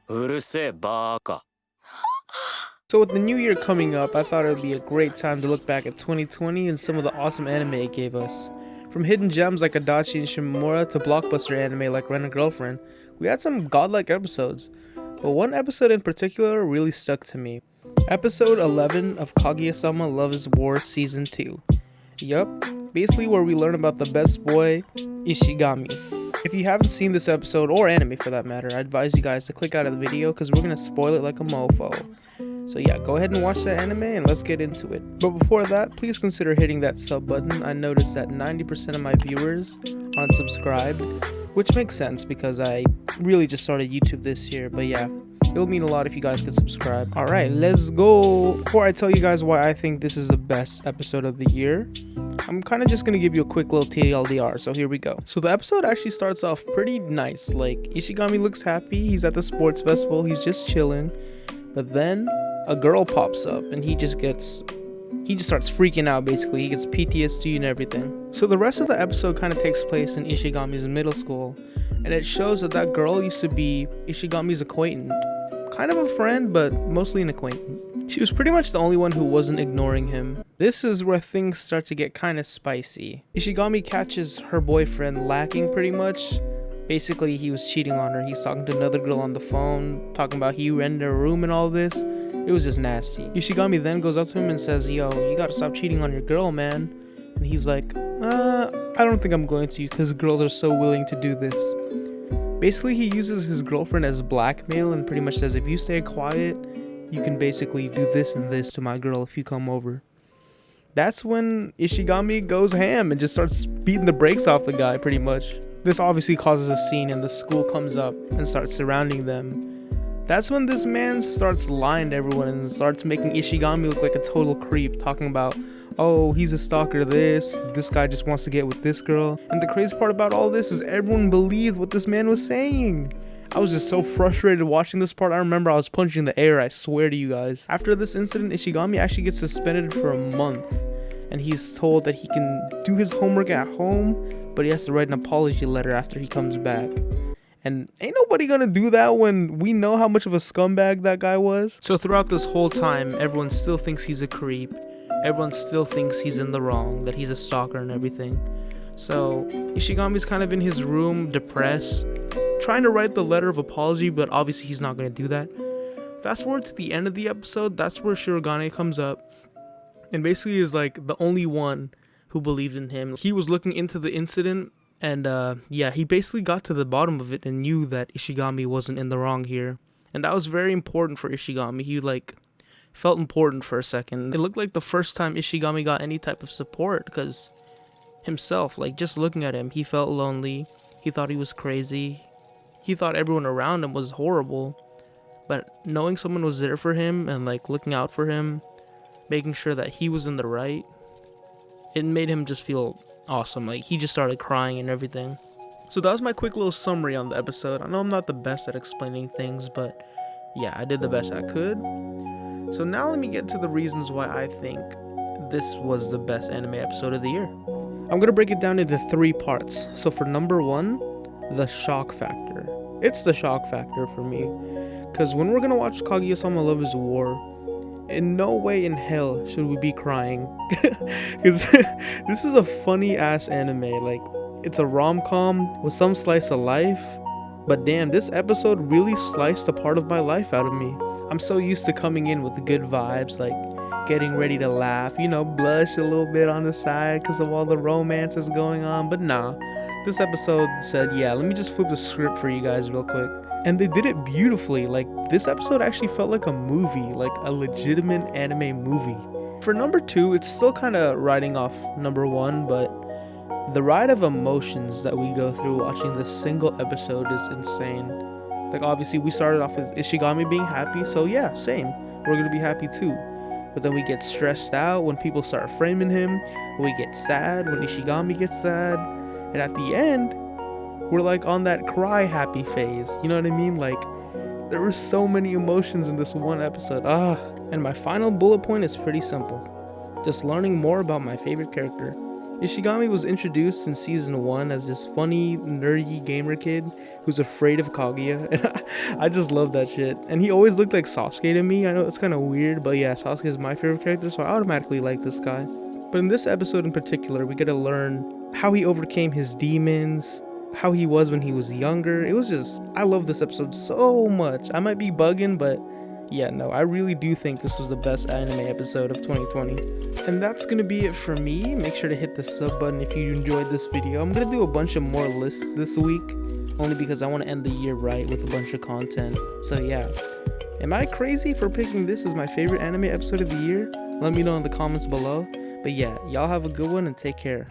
うるせえバーカ。So with the new year coming up, I thought it would be a great time to look back at 2020 and some of the awesome anime it gave us. From hidden gems like Adachi and Shimamura to blockbuster anime like Rent a Girlfriend, we had some godlike episodes. But one episode in particular really stuck to me. Episode 11 of Kaguya-sama Love is War Season 2. Yup, basically where we learn about the best boy, Ishigami. If you haven't seen this episode, or anime for that matter, I advise you guys to click out of the video because we're gonna spoil it like a mofo. So yeah, go ahead and watch that anime and let's get into it. But before that, please consider hitting that sub button. I noticed that 90% of my viewers aren't subscribed, which makes sense because I really just started YouTube this year. But yeah, it'll mean a lot if you guys could subscribe. Alright, let's go. Before I tell you guys why I think this is the best episode of the year, I'm kind of just going to give you a quick little TLDR, so here we go. So the episode actually starts off pretty nice. Like, Ishigami looks happy, he's at the sports festival, he's just chilling. But then a girl pops up and he just starts freaking out basically. He gets PTSD and everything. So the rest of the episode kind of takes place in Ishigami's middle school, and it shows that that girl used to be Ishigami's acquaintance. Kind of a friend, but mostly an acquaintance. She was pretty much the only one who wasn't ignoring him. This is where things start to get kind of spicy. Ishigami catches her boyfriend lacking pretty much. Basically, he was cheating on her. He's talking to another girl on the phone, talking about he rented a room and all this. It was just nasty. Ishigami then goes up to him and says, "Yo, you gotta stop cheating on your girl, man." And he's like, I don't think I'm going to because girls are so willing to do this. Basically, he uses his girlfriend as blackmail and pretty much says, if you stay quiet, you can basically do this and this to my girl if you come over. That's when Ishigami goes ham and just starts beating the brakes off the guy pretty much. This obviously causes a scene and the school comes up and starts surrounding them. That's when this man starts lying to everyone and starts making Ishigami look like a total creep, talking about, oh, he's a stalker, this guy just wants to get with this girl. And the crazy part about all this is everyone believed what this man was saying. I was just so frustrated watching this part. I remember I was punching the air, I swear to you guys. After this incident, Ishigami actually gets suspended for a month. And he's told that he can do his homework at home, but he has to write an apology letter after he comes back. And ain't nobody gonna do that when we know how much of a scumbag that guy was. So throughout this whole time, everyone still thinks he's a creep. Everyone still thinks he's in the wrong, that he's a stalker and everything. So Ishigami's kind of in his room, depressed, trying to write the letter of apology, but obviously he's not gonna do that. Fast forward to the end of the episode, that's where Shirogane comes up and basically is like the only one who believed in him. He was looking into the incident and he basically got to the bottom of it and knew that Ishigami wasn't in the wrong here. And that was very important for Ishigami. He felt important for a second. It looked like the first time Ishigami got any type of support because himself, just looking at him, he felt lonely. He thought he was crazy. He thought everyone around him was horrible. But knowing someone was there for him and looking out for him, making sure that he was in the right, it made him just feel awesome. He just started crying and everything. So that was my quick little summary on the episode. I know I'm not the best at explaining things, but yeah, I did the best I could. So now let me get to the reasons why I think this was the best anime episode of the year. I'm gonna break it down into 3 parts. So for number 1, the shock factor. It's the shock factor for me, because when we're gonna watch Kaguya-sama Love is War, in no way in hell should we be crying. Because this is a funny ass anime. It's a rom-com with some slice of life, but damn, this episode really sliced a part of my life out of me. I'm so used to coming in with good vibes, getting ready to laugh, blush a little bit on the side because of all the romances going on, but nah, this episode said, yeah, let me just flip the script for you guys real quick. And they did it beautifully. This episode actually felt like a movie, a legitimate anime movie. For number 2, it's still kind of riding off number 1, but the ride of emotions that we go through watching this single episode is insane. Obviously we started off with Ishigami being happy, so yeah, same. We're gonna be happy too. But then we get stressed out when people start framing him. We get sad when Ishigami gets sad. And at the end, we're on that cry happy phase. You know what I mean? There were so many emotions in this one episode. And my final bullet point is pretty simple. Just learning more about my favorite character, Ishigami was introduced in season 1 as this funny, nerdy gamer kid who's afraid of Kaguya, and I just love that shit. And he always looked like Sasuke to me. I know it's kind of weird, but yeah, Sasuke is my favorite character, so I automatically like this guy. But in this episode in particular, we get to learn how he overcame his demons, how he was when he was younger. It was just, I love this episode so much. I might be bugging, but yeah, no, I really do think this was the best anime episode of 2020. And that's gonna be it for me. Make sure to hit the sub button if you enjoyed this video. I'm gonna do a bunch of more lists this week, only because I want to end the year right with a bunch of content. So yeah, am I crazy for picking this as my favorite anime episode of the year? Let me know in the comments below. But yeah, y'all have a good one and take care.